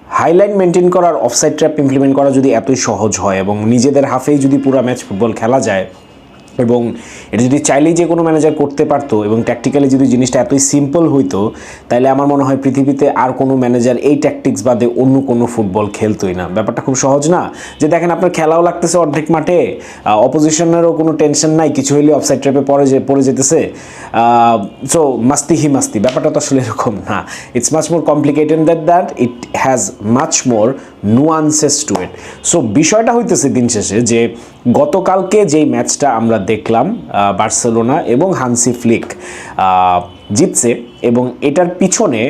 Highline maintain করার offside trap implement করা যদি এতই সহজ হয় এবং নিজেদের হাফেই যদি পুরো ম্যাচ ফুটবল খেলা যায় এবং এটা যদি চাইলেই যে কোনো ম্যানেজার করতে পারতো এবং ট্যাকটিক্যালি যদি জিনিসটা এতই সিম্পল হইতো, তাহলে আমার মনে হয় পৃথিবীতে আর কোনো ম্যানেজার এই ট্যাকটিক্স বাদে অন্য কোনো ফুটবল খেলতোই না। ব্যাপারটা খুব সহজ না, যে দেখেন আপনার খেলাও লাগতেছে অর্ধেক মাঠে, অপোজিশনেরও কোনো টেনশন নাই, কিছু হইলে অফসাইড ট্র্যাপে পড়ে যেতেছে, সো মাস্তি হি মাস্তি। ব্যাপারটা তো আসলে এরকম না, it's much more complicated that it has much more nuances to it. So বিষয়টা হইতেছে দিন শেষে যে গতকালকে যেই ম্যাচটা আমরা দেখলাম বার্সেলোনা এবং হানসি ফ্লিক জিতছে, এবং এটার পিছনে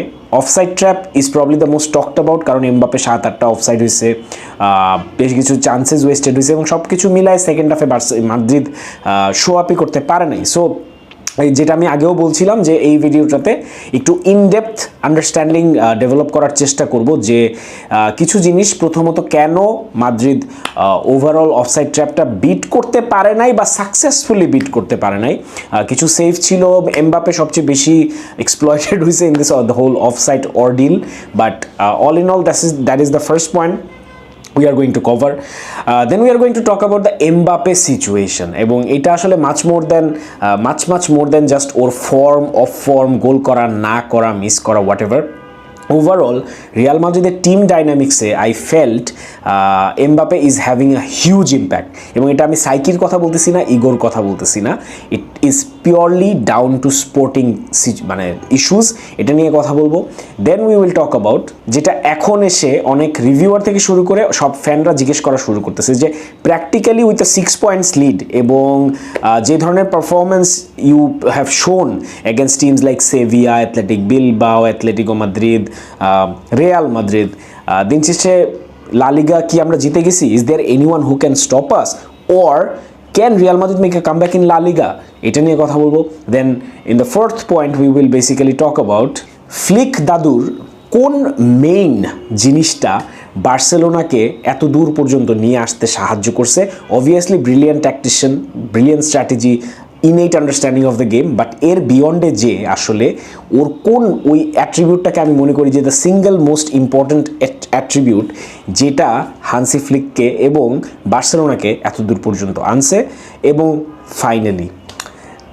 offside trap is probably the most talked about, কারণ এমবাপে 7-8টা অফসাইড হয়েছে, বেশ কিছু চান্সেস ওয়েস্টেড হয়েছে এবং সব কিছু মিলায় সেকেন্ড হাফে মাদ্রিদ শো আপই করতে পারে নাই। সো যেটা আমি আগেও বলছিলাম যে এই ভিডিওটাতে একটু ইনডেপথ আন্ডারস্ট্যান্ডিং ডেভেলপ করার চেষ্টা করব যে কিছু জিনিস, প্রথমত কেন মাদ্রিদ ওভারঅল অফসাইড ট্র্যাপটা বিট করতে পারে নাই বা সাকসেসফুলি বিট করতে পারে নাই। কিছু সেভ ছিল, এমবাপে সবচেয়ে বেশি এক্সপ্লয়েটেড হয়েছে in this the whole offside ordeal, but all in all that is the first point we are going to cover. Then we are going to talk about the Mbappe situation, এবং এটা আসলে much more than just ওর form গোল করা না করা miss করা whatever. Overall, Real Madrid team dynamics I felt Mbappe is having a huge impact, এবং এটা আমি সাইকির কথা বলতেছি না, ইগোর কথা বলতেছি না, it is purely down to sporting মানে ইস্যুস, এটা নিয়ে কথা বলবো। Then we will talk about যেটা এখন এসে অনেক রিভিউয়ার থেকে শুরু করে সব ফ্যানরা জিজ্ঞেস করা শুরু করতেছে যে practically with a 6 points lead এবং যে ধরনের performance you have shown against teams like Sevilla, Athletic Bilbao, Atletico Madrid, Real Madrid, দিন শেষে লা লিগা কি আমরা জিতে গেছি? Is there anyone who can stop us, or can Real Madrid make a comeback in La Liga? এটা নিয়ে কথা বলবো। Then in the fourth point we will basically talk about Flick দাদুর কোন মেইন জিনিসটা বার্সেলোনাকে এত দূর পর্যন্ত নিয়ে আসতে সাহায্য করছে। Obviously brilliant tactician, brilliant strategy, innate understanding of the game, but এর বিয়ন্ডে যে আসলে ওর কোন ওই অ্যাট্রিবিউটটাকে আমি মনে করি যে the single most important attribute যেটা হানসি ফ্লিককে এবং বার্সেলোনাকে এত দূর পর্যন্ত আনছে। এবং finally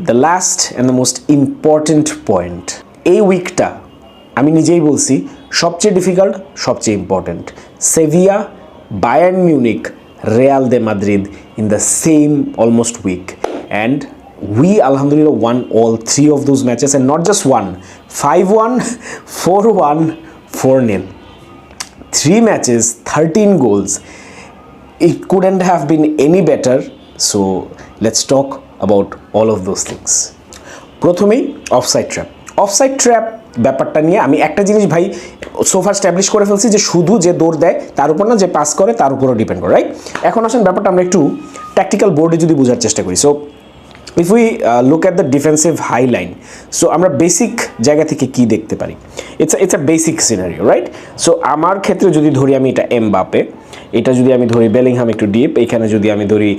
the last and the most important point, এই উইকটা আমি নিজেই বলছি সবচেয়ে ডিফিকাল্ট, সবচেয়ে important. Sevilla, Bayern Munich, Real de Madrid in the same almost week, and we alhamdulillah won all 3 of those matches, and not just one, 5-1, 4-1, 4-0, 3 matches, 13 goals. It couldn't have been any better. So let's talk about all of those things. প্রথমেই offside trap ব্যাপারটা নিয়ে আমি একটা জিনিস ভাই sofa establish করে ফেলছি যে শুধু যে দৌড় দেয় তার উপর না, যে পাস করে তার উপরও ডিপেন্ড করে, রাইট? এখন আসেন ব্যাপারটা আমরা একটু ট্যাকটিক্যাল বোর্ডে যদি বোঝার চেষ্টা করি। So if we look at the defensive high line, so আমরা বেসিক জায়গা থেকে কি দেখতে পারি? It's a basic scenario, right? So আমার ক্ষেত্রে যদি ধরি আমি এটা এমবাপে, এটা যদি আমি ধরি বেলিংহাম একটু ডিপ, এখানে যদি আমি ধরি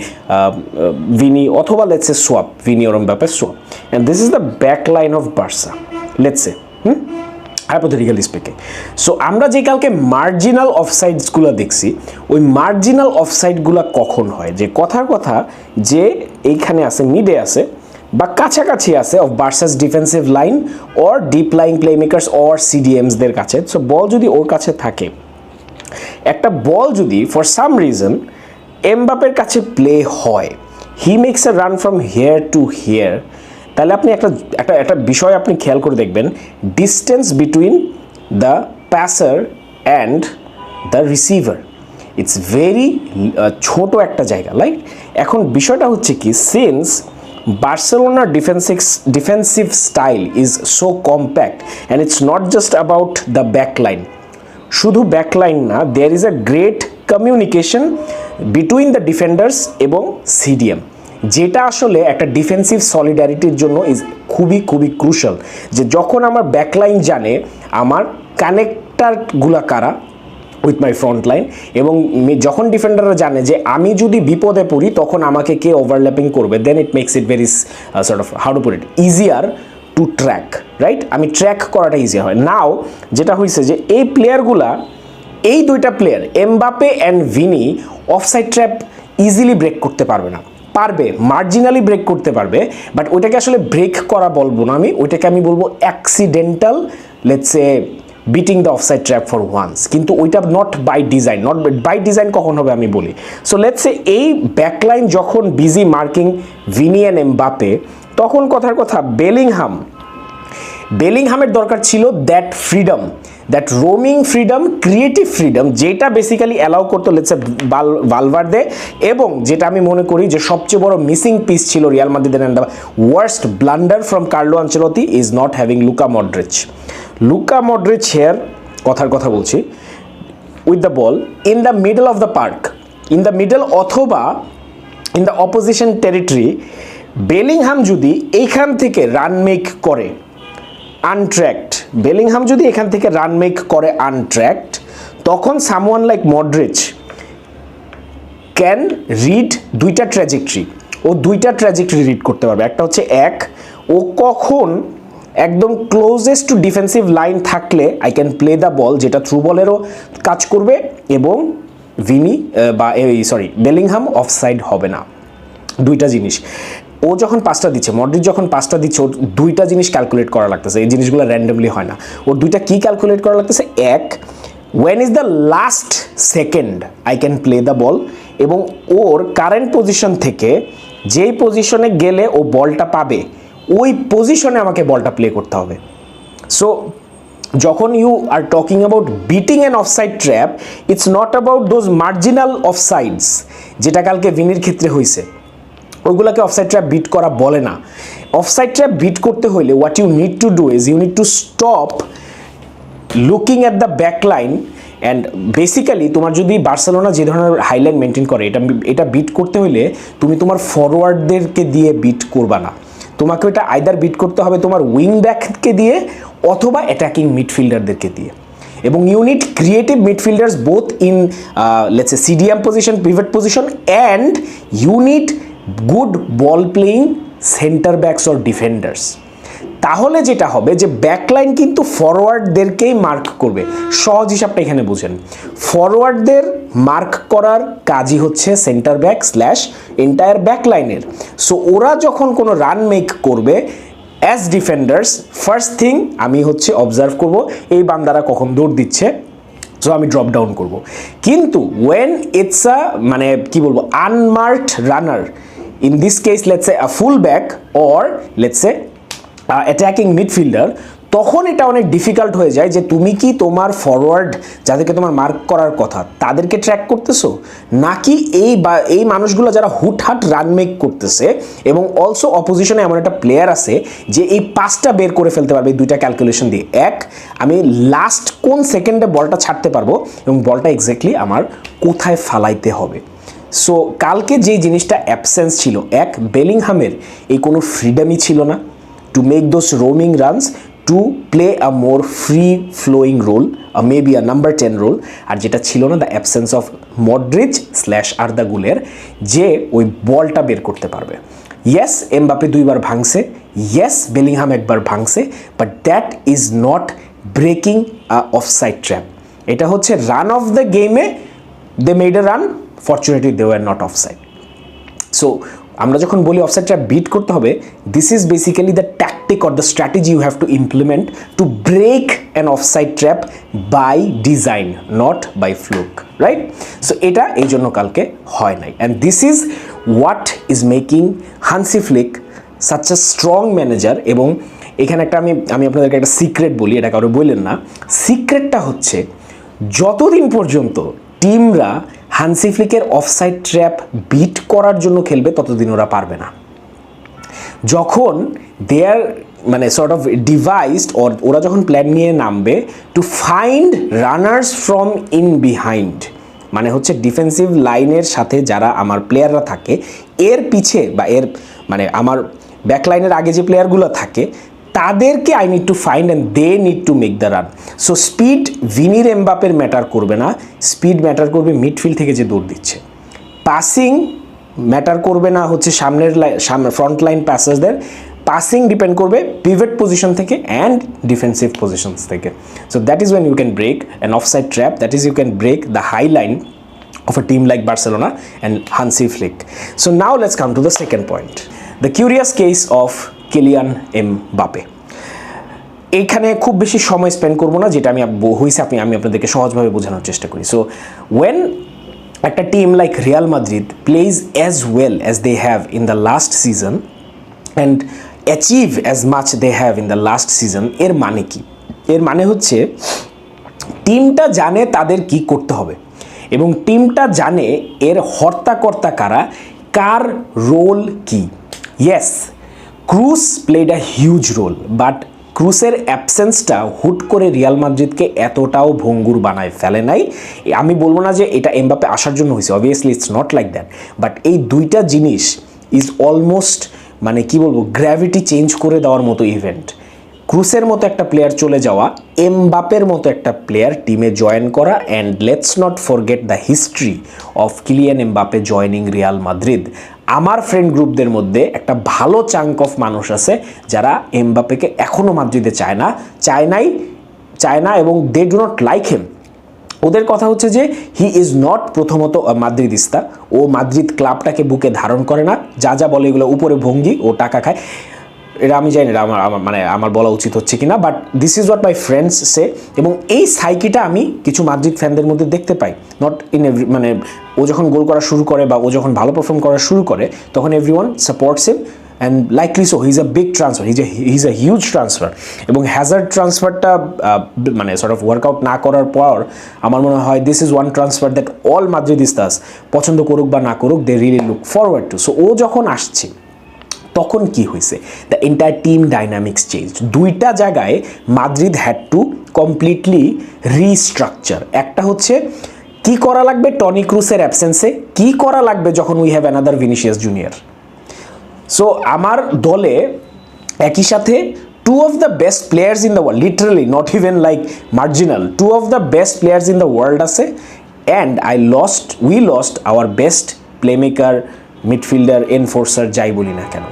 ভিনি অথবা let's say swap, Vini or Mbappe swap, and this is the back line of Barca, let's say hypothetically speaking. So আমরা যে কালকে মার্জিনাল অফসাইডসগুলো দেখছি, ওই মার্জিনাল অফসাইডগুলো কখন হয়? যে কথার কথা যে এইখানে আছে, মিডে আছে বা কাছাকাছি আছে of Barca's defensive line or deep lying playmakers or সিডিএমসদের কাছে। সো বল যদি ওর কাছে থাকে, একটা বল যদি ফর সাম রিজন এমবাপের কাছে প্লে হয়, he makes a run from here to here, তাহলে আপনি একটা বিষয় আপনি খেয়াল করে দেখবেন, distance between the passer and the receiver, it's very ছোট একটা জায়গা, রাইট? এখন বিষয়টা হচ্ছে কি, সিন্স বার্সেলোনার defensive style is so compact and it's not just about the backline, শুধু ব্যাকলাইন না, there is a great communication between the defenders এবং সিডিএম, যেটা আসলে একটা ডিফেন্সিভ সলিডারিটির জন্য ইজ খুবই ক্রুশাল। যে যখন আমার ব্যাকলাইন জানে আমার কানেক্টারগুলা কারা উইথ মাই ফ্রন্ট লাইন, এবং যখন ডিফেন্ডাররা জানে যে আমি যদি বিপদে পড়ি তখন আমাকে কে ওভারল্যাপিং করবে, then it makes it very sort of how to put it easier to track, right? আমি ট্র্যাক করাটা ইজিয়ার হয়। নাও যেটা হয়েছে যে এই প্লেয়ারগুলা এই দুইটা player Mbappe and Vini offside trap easily break করতে পারবে না, পারবে মার্জিনালি ব্রেক করতে পারবে, বাট ওইটাকে আসলে ব্রেক করা বলবো না আমি, ওইটাকে আমি বলবো accidental let's a beating the offside trap for once, কিন্তু ওইটা not by design, not by design কখন হবে আমি বলি। সো লেটস এ এই ব্যাকলাইন যখন busy marking Vini and Mbappe, তখন কথার কথা বেলিংহামের দরকার ছিল that freedom, that roaming freedom, creative freedom, যেটা বেসিক্যালি অ্যালাউ করতো লেটস ভালভার্দে, এবং যেটা আমি মনে করি যে সবচেয়ে বড় মিসিং পিস ছিল রিয়াল মাদ্রিদের, and the worst blunder from Carlo Ancelotti is not having Luka Modric here, কথার কথা বলছি, with the ball in the middle of the park, in the middle অথবা in the opposition territory. Bellingham যদি এইখান থেকে run make করে আনট্র্যাকড, Bellingham যদি এখান থেকে রান মেক করে আনট্র্যাকড, তখন someone like Modric can read দুইটা ট্র্যাজেক্টরি রিড করতে পারবে। একটা হচ্ছে ও কখন একদম ক্লোজেস্ট টু ডিফেন্সিভ লাইন থাকলে আই ক্যান প্লে দ্য বল, যেটা থ্রু বলেরও কাজ করবে, এবং বেলিংহাম অফসাইড হবে না। দুইটা জিনিস ও যখন পাসটা দিচ্ছে, মডরিচ যখন পাসটা দিচ্ছে, ওর দুইটা জিনিস ক্যালকুলেট করা লাগতেছে, এই জিনিসগুলো র্যান্ডমলি হয় না। ওর দুইটা কি ক্যালকুলেট করা লাগতেছে, when is the last second I can play the ball, এবং ওর কারেন্ট পজিশন থেকে যেই পজিশনে গেলে ও বলটা পাবে ওই পজিশনে আমাকে বলটা প্লে করতে হবে। সো যখন you are talking about beating an offside trap, it's not about those marginal offsides যেটা কালকে ভিনির ক্ষেত্রে হয়েছে, ওইগুলোকে অফসাইড ট্র্যাপ বিট করা বলে না। অফসাইড ট্র্যাপ বিট করতে হলে what you need to do is you need to stop looking at the back line, and basically তোমার যদি বার্সেলোনা যে ধরনের হাইলাইন মেনটেন করে, এটা বিট করতে হলে তুমি তোমার ফরওয়ার্ডদেরকে দিয়ে বিট করবা না, তোমাকে এটা আইদার বিট করতে হবে তোমার উইং ব্যাককে দিয়ে অথবা অ্যাটাকিং মিডফিল্ডারদেরকে দিয়ে, এবং unit creative midfielders both in let's say CDM position, pivot position, and unit good ball playing centre backs or defenders. তাহলে যেটা হবে যে ব্যাকলাইন কিন্তু ফরওয়ার্ডদেরকেই মার্ক করবে। সহজ হিসাবটা এখানে বুঝেন, ফরওয়ার্ডদের মার্ক করার কাজই হচ্ছে সেন্টার ব্যাক স্ল্যাশ এন্টায়ার ব্যাকলাইনের। সো ওরা যখন কোনো রান মেক করবে অ্যাজ ডিফেন্ডার্স, ফার্স্ট থিং আমি হচ্ছে অবজার্ভ করব এই বান্দারা কখন দৌড় দিচ্ছে, সো আমি ড্রপ ডাউন করব। কিন্তু ওয়েন ইটস আ মানে কি বলবো unmarked runner, in this case let's say a full back or let's say attacking midfielder, তখন এটা অনেক ডিফিকাল্ট হয়ে যায় যে তুমি কি তোমার ফরওয়ার্ড যাদেরকে তোমার মার্ক করার কথা তাদেরকে ট্র্যাক করতেছো, নাকি এই মানুষগুলো যারা হুটহাট রান মেক করতেছে, এবং অলসো অপোজিশনে এমন একটা প্লেয়ার আছে যে এই পাসটা বের করে ফেলতে পারবে দুইটা ক্যালকুলেশন দিয়ে, আমি লাস্ট কোন সেকেন্ডে বলটা ছাড়তে পারবো এবং বলটা এক্স্যাক্টলি আমার কোথায় ফালাইতে হবে। সো কালকে যেই জিনিসটা অ্যাবসেন্স ছিল, বেলিংহামের এই কোনো ফ্রিডমই ছিল না to make those roaming runs, to play a more free flowing role, maybe a number 10 role, আর যেটা ছিল না the absence of Modric slash Arda Guler, যে ওই বলটা বের করতে পারবে। ইয়েস এমবাপে 2বার ভাঙছে, ইয়েস বেলিংহাম 1বার ভাঙছে, but that is not breaking a offside trap. এটা হচ্ছে রান অফ দ্য গেমে they made a run, fortunately they were not offside. So আমরা যখন বলি অফসাইড ট্র্যাপ বিট করতে হবে, this is basically the tactic or the strategy you have to implement to break an offside trap by design, not by fluke, right? So এটা এই জন্য কালকে হয় নাই, and this is what is making Hansi Flick such a strong manager. এবং এখানে একটা আমি আপনাদেরকে একটা সিক্রেট বলি, এটা কারো বললেন না, সিক্রেটটা হচ্ছে যতদিন পর্যন্ত টিমরা হানসি ফ্লিকের অফসাইড ট্র্যাপ বিট করার জন্য খেলবে ততদিন ওরা পারবে না। যখন দে আর মানে সর্ট অফ ডিভাইসড, ওরা যখন প্ল্যান নিয়ে নামবে to find runners from in behind, মানে হচ্ছে ডিফেন্সিভ লাইনের সাথে যারা আমার প্লেয়াররা থাকে এর পিছে বা এর মানে আমার ব্যাকলাইনের আগে যে প্লেয়ারগুলো থাকে তাদেরকে I need to find and they need to make the run. So speed ভিনির এমবাপের ম্যাটার করবে না, স্পিড ম্যাটার করবে মিডফিল্ড থেকে যে দৌড় দিচ্ছে। পাসিং ম্যাটার করবে না হচ্ছে সামনের ফ্রন্ট লাইন প্যাসেসদের, পাসিং ডিপেন্ড করবে পিভট পজিশন থেকে অ্যান্ড ডিফেন্সিভ পজিশনস থেকে। So that is when you can break an offside trap, that is you can break the high line of a team like Barcelona and Hansi Flick. So now let's come to the second point, the curious case of Kylian Mbappe. এইখানে খুব বেশি সময় spend করবো না, যেটা আমি আপনাদেরকে সহজভাবে বোঝানোর চেষ্টা করি। সো ওয়েন একটা team like Real Madrid plays as well as they have in the last season and achieve as much they have in the last season, এর মানে কি? এর মানে হচ্ছে টিমটা জানে তাদের কি করতে হবে এবং টিমটা জানে এর হর্তাকর্তা কারা, কার রোল কি। Yes, Kroos played a huge role, but ক্রুসের অ্যাবসেন্সটা হুট করে রিয়াল মাদ্রিদকে এতটাও ভঙ্গুর বানায় ফেলে নাই। আমি বলবো না যে এটা এমবাপ্পে আসার জন্য হয়েছে, obviously it's not like that, but এই দুইটা জিনিস ইজ অলমোস্ট মানে কি বলবো, গ্র্যাভিটি চেঞ্জ করে দেওয়ার মতো ইভেন্ট। ক্রুসের মতো একটা প্লেয়ার চলে যাওয়া, এমবাপের মতো একটা প্লেয়ার টিমে জয়েন করা, and let's not forget the history of Kylian Mbappe joining Real Madrid. আমার ফ্রেন্ড গ্রুপদের মধ্যে একটা ভালো চাঙ্ক অফ মানুষ আছে যারা এমবাপেকে এখনও মাদ্রিদে চায় না এবং they do not like him. ওদের কথা হচ্ছে যে হি ইজ নট প্রথমত মাদ্রিদিস্তা, ও মাদ্রিদ ক্লাবটাকে বুকে ধারণ করে না, যা বলে এগুলো উপরে ভঙ্গি, ও টাকা খায়। এটা আমি জানি না আমার বলা উচিত হচ্ছে কিনা, but this is what my friends say. এবং এই সাইকিটা আমি কিছু মাদ্রিদ ফ্যানদের মধ্যে দেখতে পাই, নট ইন এভরি, মানে ও যখন গোল করা শুরু করে বা ও যখন ভালো পারফর্ম করা শুরু করে তখন everyone supports him, and likely so he is a big transfer, he is a huge transfer. এবং হ্যাজার্ড ট্রান্সফারটা মানে সর্ট অফ ওয়ার্কআউট না করার পর আমার মনে হয় this is one transfer that all Madridistas পছন্দ করুক বা না করুক, they really look forward to. So ও যখন আসছে তখন কি হয়েছে, the entire team dynamics change. দুইটা জায়গায় Madrid had to completely restructure. একটা হচ্ছে কি করা লাগবে টনি ক্রুসের অ্যাবসেন্সে, কি করা লাগবে যখন we have another Vinicius Junior. So আমার দলে একই সাথে two of the best players in the world, literally not even like marginal, two of the best players in the world আছে, and we lost our best playmaker, midfielder, enforcer, যাই বলি না কেন।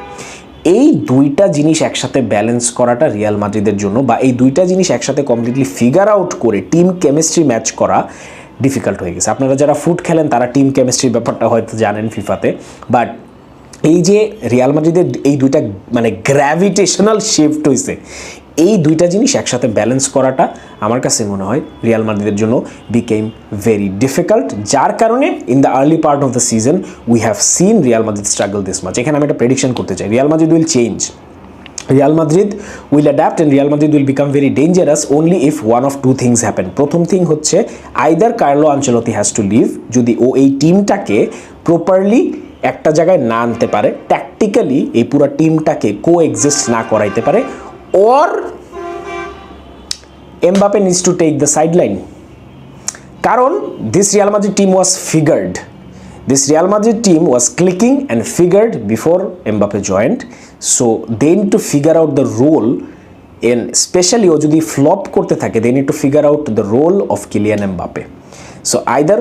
এই দুইটা জিনিস একসাথে ব্যালেন্স করাটা রিয়াল মাদ্রিদের জন্য, বা এই দুইটা জিনিস একসাথে কমপ্লিটলি ফিগার আউট করে টিম কেমিস্ট্রি ম্যাচ করা ডিফিকাল্ট হয়ে গেছে। আপনারা যারা ফুট খেলেন তারা টিম কেমিস্ট্রির ব্যাপারটা হয়তো জানেন ফিফাতে, বাট এই যে রিয়াল মাদ্রিদের এই দুইটা মানে গ্র্যাভিটেশনাল শিফট হয়েছে, এই দুইটা জিনিস একসাথে ব্যালেন্স করাটা আমার কাছে মনে হয় রিয়াল মাদ্রিদের জন্য বিকেম ভেরি ডিফিকাল্ট, যার কারণে in the early part of the season we have seen Real Madrid struggle this much. এখানে আমি একটা প্রেডিকশন করতে চাই, Real Madrid will change, Real Madrid will adapt and Real Madrid will become very dangerous only if one of two things happen. প্রথম thing হচ্ছে either Carlo Ancelotti has to leave, যদি ও এই টিমটাকে properly একটা জায়গায় না আনতে পারে, ট্যাকটিক্যালি এই পুরো টিমটাকে কোএক্সিস্ট না করাইতে পারে, or Mbappe needs to take the sideline. কারণ this Real Madrid team was figured. This Real Madrid team was clicking and figured before Mbappe joined. So they need to figure out the role, and especially ও যদি flop করতে থাকে, they need to figure out the role of Kylian Mbappe. So either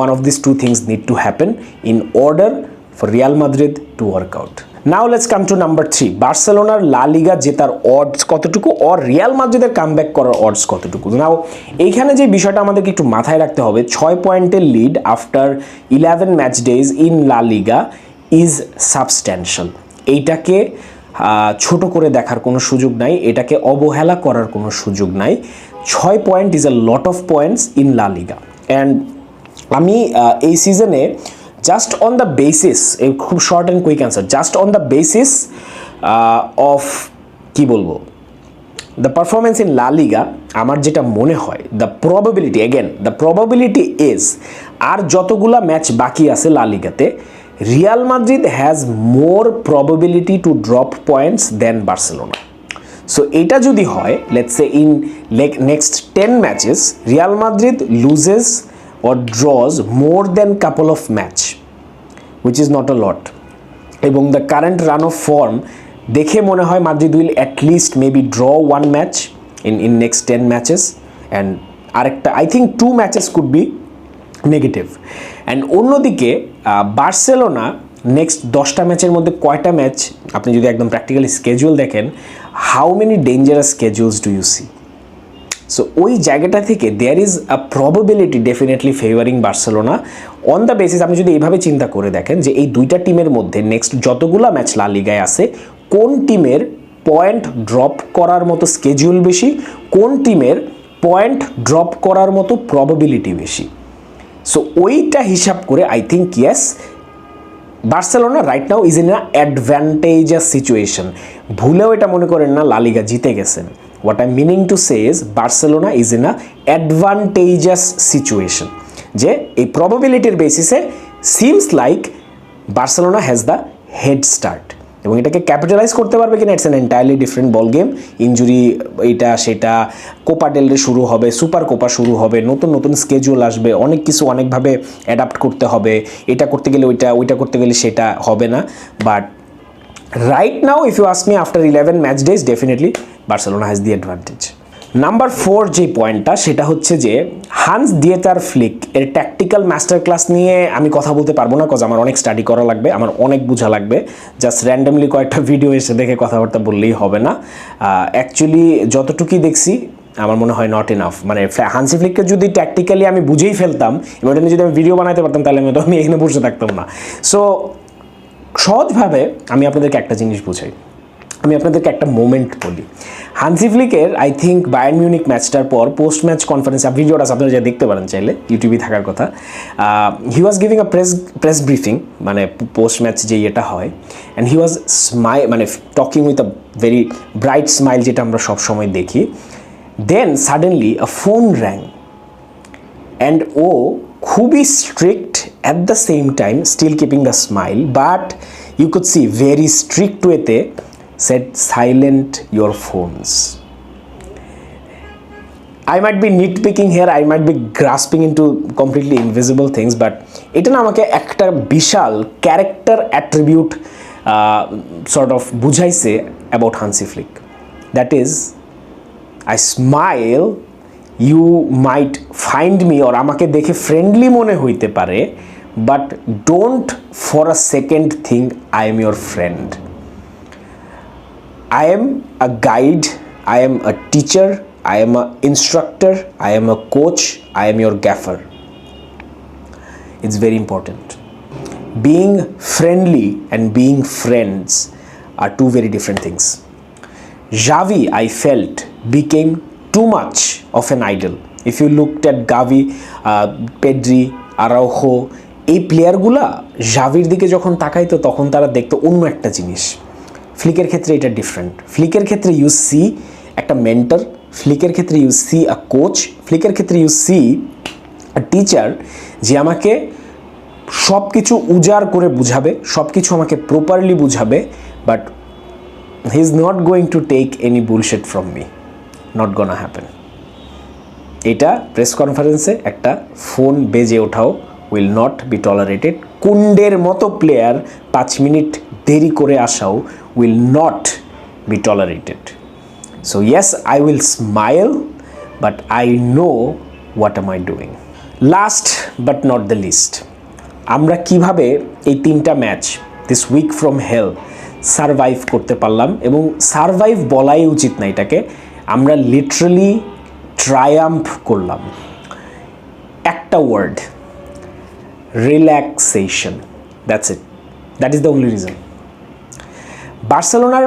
one of these two things need to happen in order for Real Madrid to work out. Now let's come to number 3. বার্সেলোনার লা লিগা জেতার odds কতটুকু, or Real মাদ্রিদের comeback করার odds কতটুকু। নাও এইখানে যে বিষয়টা আমাদেরকে একটু মাথায় রাখতে হবে, 6 পয়েন্টের lead after 11 match days in La Liga is substantial. এইটাকে ছোট করে দেখার কোনো সুযোগ নাই, এটাকে অবহেলা করার কোনো সুযোগ নাই। 6 point is a lot of points in La Liga, and আমি এই সিজনে জাস্ট অন দ্য বেসিস, খুব short and quick answer, just on the basis of কি বলবো, দ্য পারফরমেন্স ইন লা লিগা, আমার যেটা মনে হয় দ্য প্রবাবিলিটি ইজ, আর যতগুলা ম্যাচ বাকি আছে লা লিগাতে, Real Madrid has more probability to drop points then Barcelona. So এটা যদি হয়, let's say in next 10 matches Real Madrid loses or draws more than couple of match, which is not a lot, এবং the current run of form দেখে মনে হয় Madrid will at least maybe draw one match in next 10 matches, and আরেকটা I think 2 matches could be negative. And অন্যদিকে Barcelona next 10টা ম্যাচের মধ্যে কয়টা ম্যাচ আপনি যদি একদম প্র্যাকটিক্যালি স্কেজুয়াল দেখেন, how many dangerous schedules do you see? So ওই জায়গাটা থেকে there is a probability definitely favouring Barcelona on the basis আপনি যদি এইভাবে চিন্তা করে দেখেন যে এই দুইটা টিমের মধ্যে নেক্সট যতগুলো ম্যাচ লা লিগায় আছে, কোন টিমের পয়েন্ট ড্রপ করার মতো স্কেজুয়াল বেশি, কোন টিমের পয়েন্ট ড্রপ করার মতো প্রবাবিলিটি বেশি। সো ওইটা হিসাব করে I think yes, Barcelona right now is in a advantageous situation. ভুলেও এটা মনে করেন না লা লিগা জিতে গেছেন। What I meaning to say is Barcelona is in a advantageous situation, যে এই প্রবাবিলিটির বেসিসে seems like Barcelona has the head start, এবং এটাকে ক্যাপিটালাইজ করতে পারবে কিনা it's an entirely different ball game. Injury এইটা সেটা, কোপা ডেল রে শুরু হবে, সুপার কোপা শুরু হবে, নতুন নতুন স্কেজুয়াল আসবে, অনেক কিছু অনেকভাবে অ্যাডাপ্ট করতে হবে, এটা করতে গেলে ওইটা করতে গেলে সেটা হবে না। But right now if you ask me after 11 match days definitely Barcelona has the advantage. Number 4 যে পয়েন্টটা সেটা হচ্ছে যে হান্স ডিয়েটার ফ্লিক এর ট্যাকটিক্যাল মাস্টার ক্লাস নিয়ে আমি কথা বলতে পারবো না, কজ আমার অনেক স্টাডি করা লাগবে, আমার অনেক বোঝা লাগবে। জাস্ট র্যান্ডমলি কয়েকটা ভিডিও এসে দেখে কথাবার্তা বললেই হবে না। অ্যাকচুয়ালি যতটুকুই দেখছি আমার মনে হয় নট ইনাফ। মানে হান্সি ফ্লিককে যদি ট্যাকটিক্যালি আমি বুঝেই ফেলতাম এবং এটা নিয়ে যদি আমি ভিডিও বানাতে পারতাম, তাহলে আমি এখানে বসে থাকতাম না। সো সহজভাবে আমি আপনাদেরকে একটা জিনিস বুঝাই, আমি আপনাদেরকে একটা মোমেন্ট বলি। হান্সি ফ্লিকের আই থিঙ্ক বায়ার্ন মিউনিক ম্যাচটার পর পোস্ট ম্যাচ কনফারেন্স ভিডিওটা আপনারা যা দেখতে পারেন চাইলে, ইউটিউবে থাকার কথা, he was giving a press briefing, মানে পোস্ট ম্যাচ যে এটা হয়, অ্যান্ড হি ওয়াজ মানে talking with a very bright smile, যেটা আমরা সবসময় দেখি। Then suddenly a phone rang, and ও খুবই strict at the same time, still keeping the smile, but you could see very strict ওয়েতে said silent your phones. I might be nitpicking here, I might be grasping into completely invisible things, but এটা না আমাকে একটা বিশাল character attribute sort of বুঝাইছে about Hansi Flick. That is, I smile, you might find me or আমাকে দেখে friendly মনে হইতে পারে, but don't for a second think I am your friend. I am a guide, I am a teacher, I am an instructor, I am a coach, I am your gaffer. It's very important. Being friendly and being friends are two very different things. Xavi, I felt, became too much of an idol. If you looked at Gavi, Pedri, Araujo, এই প্লেয়ারগুলা জাভির দিকে যখন তাকাইতো তখন তারা দেখতো অন্য একটা জিনিস। ফ্লিকের ক্ষেত্রে এটা ডিফারেন্ট। ফ্লিকের ক্ষেত্রে ইউ সি একটা মেন্টর, ফ্লিকের ক্ষেত্রে ইউ সি আ কোচ, ফ্লিকের ক্ষেত্রে ইউ সি আ টিচার, যে আমাকে সব কিছু উজাড় করে বুঝাবে, সব কিছু আমাকে প্রপারলি বুঝাবে, but he is not going to take any bullshit from me, not gonna happen. এটা প্রেস কনফারেন্সে একটা ফোন বেজে ওঠাও উইল নট বি টলারেটেড। কুন্ডের মতো প্লেয়ার 5 মিনিট দেরি করে আসাও will not be tolerated. So yes, I will smile, but I know what am I doing. Last but not the least, আমরা কিভাবে এই 3টা match this week from hell survive করতে পারলাম, এবং সারভাইভ বলাই উচিত না এটাকে, আমরা লিটারালি ট্রায়াম্ফ করলাম। একটা word, relaxation, that's it, that is the only reason. বার্সেলোনার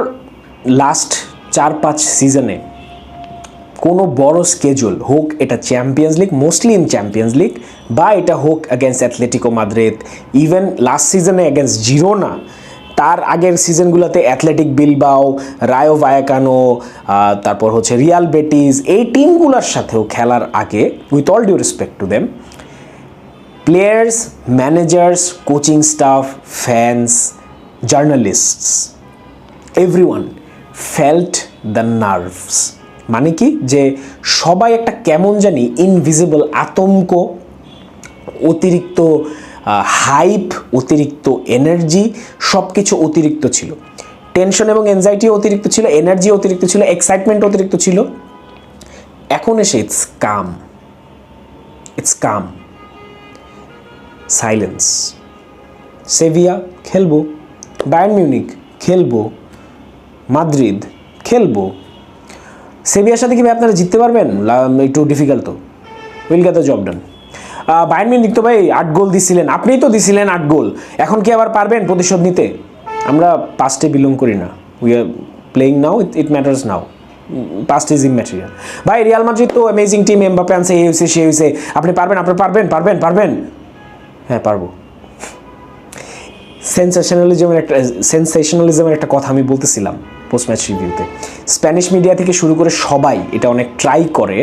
লাস্ট 4-5 সিজনে কোনো বড় স্কেজুল হোক, এটা champions league, mostly in champions league, বা এটা হোক against Atletico Madrid, even last সিজনে অ্যাগেন্স্ট জিরোনা, তার আগের সিজনগুলোতে অ্যাথলেটিক বিলবাও, রায়ো ভায়াকানো, তারপর হচ্ছে রিয়াল বেটিস, এই টিমগুলোর সাথেও খেলার আগে, with all due respect to them, players, managers, coaching staff, fans, journalists, everyone felt the nerves. মানে কি, যে সবাই একটা কেমন জানি ইনভিজিবল আতঙ্ক, অতিরিক্ত হাইপ, অতিরিক্ত এনার্জি, সব কিছু অতিরিক্ত ছিল। টেনশন এবং এনজাইটি অতিরিক্ত ছিল, এনার্জি অতিরিক্ত ছিল, এক্সাইটমেন্ট অতিরিক্ত ছিল। এখন এসে ইটস কাম, সাইলেন্স, সেভিয়া খেলবো, বায়ার্ন মিউনিক খেলবো, মাদ্রিদ খেলবো। সেভিয়ার সাথে কি ভাই আপনারা জিততে পারবেন? একটু ডিফিকাল্ট তো, will get the job done. Bayern Munich তো ভাই 8 গোল দিছিলেন, আপনিই তো দিছিলেন 8 গোল, এখন কি আবার পারবেন প্রতিশোধ নিতে? আমরা পাস্টে বিলং করি না, we are playing now, it matters now, past is immaterial. ভাই রিয়াল মাদ্রিদ তো অ্যামেজিং টিম, এমবাপ্পে আনছে, এই হয়েছে সে হয়েছে, আপনি পারবেন, আপনি পারবেন পারবেন পারবেন হ্যাঁ পারবো। সেন্সেশনালিজমের একটা কথা আমি বলতেছিলাম পোস্ট ম্যাচ রিভিউতে। স্প্যানিশ মিডিয়া থেকে শুরু করে সবাই এটা অনেক ট্রাই করে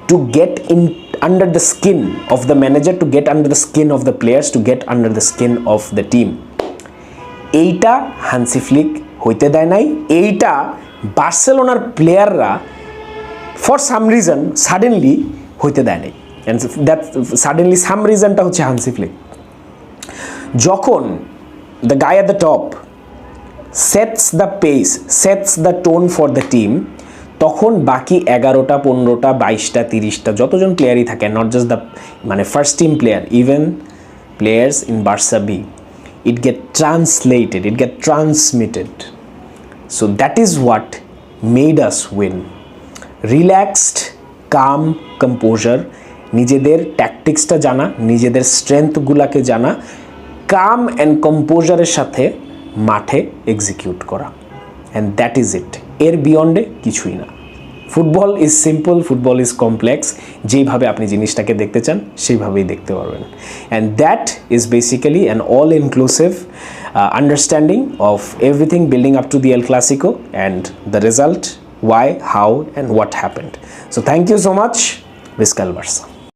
to get in under the skin of the manager, to get under the skin of the players, to get under the skin of the team. এইটা হানসি ফ্লিক হইতে দেয় নাই। এইটা বার্সেলোনার প্লেয়াররা ফর সাম রিজন সাডেনলি হইতে দেয় নাই। অ্যান্ড দ্যাট সাডেনলি সাম রিজনটা হচ্ছে হানসি ফ্লিক। যখন the guy at the top sets the pace, sets the tone for the team, তখন বাকি 11টা 15টা 22টা 30টা যতজন প্লেয়ারই থাকে, নট জাস্ট দ্য মানে first team player, even players in Barça B, it get translated, it get transmitted. So that is what made us win. Relaxed, calm, composure, নিজেদের ট্যাকটিক্সটা জানা, নিজেদের স্ট্রেংথগুলোকে জানা, কাম অ্যান্ড কম্পোজারের সাথে মাঠে এক্সিকিউট করা, অ্যান্ড দ্যাট ইজ ইট। এর বিয়ন্ডে কিছুই না। Football is simple, football is complex. যেইভাবে আপনি জিনিসটাকে দেখতে চান সেইভাবেই দেখতে পারবেন, and that is basically an all inclusive understanding of everything building up to the El Clasico and the result, why, how and what happened. So thank you so much. Visca el Barça.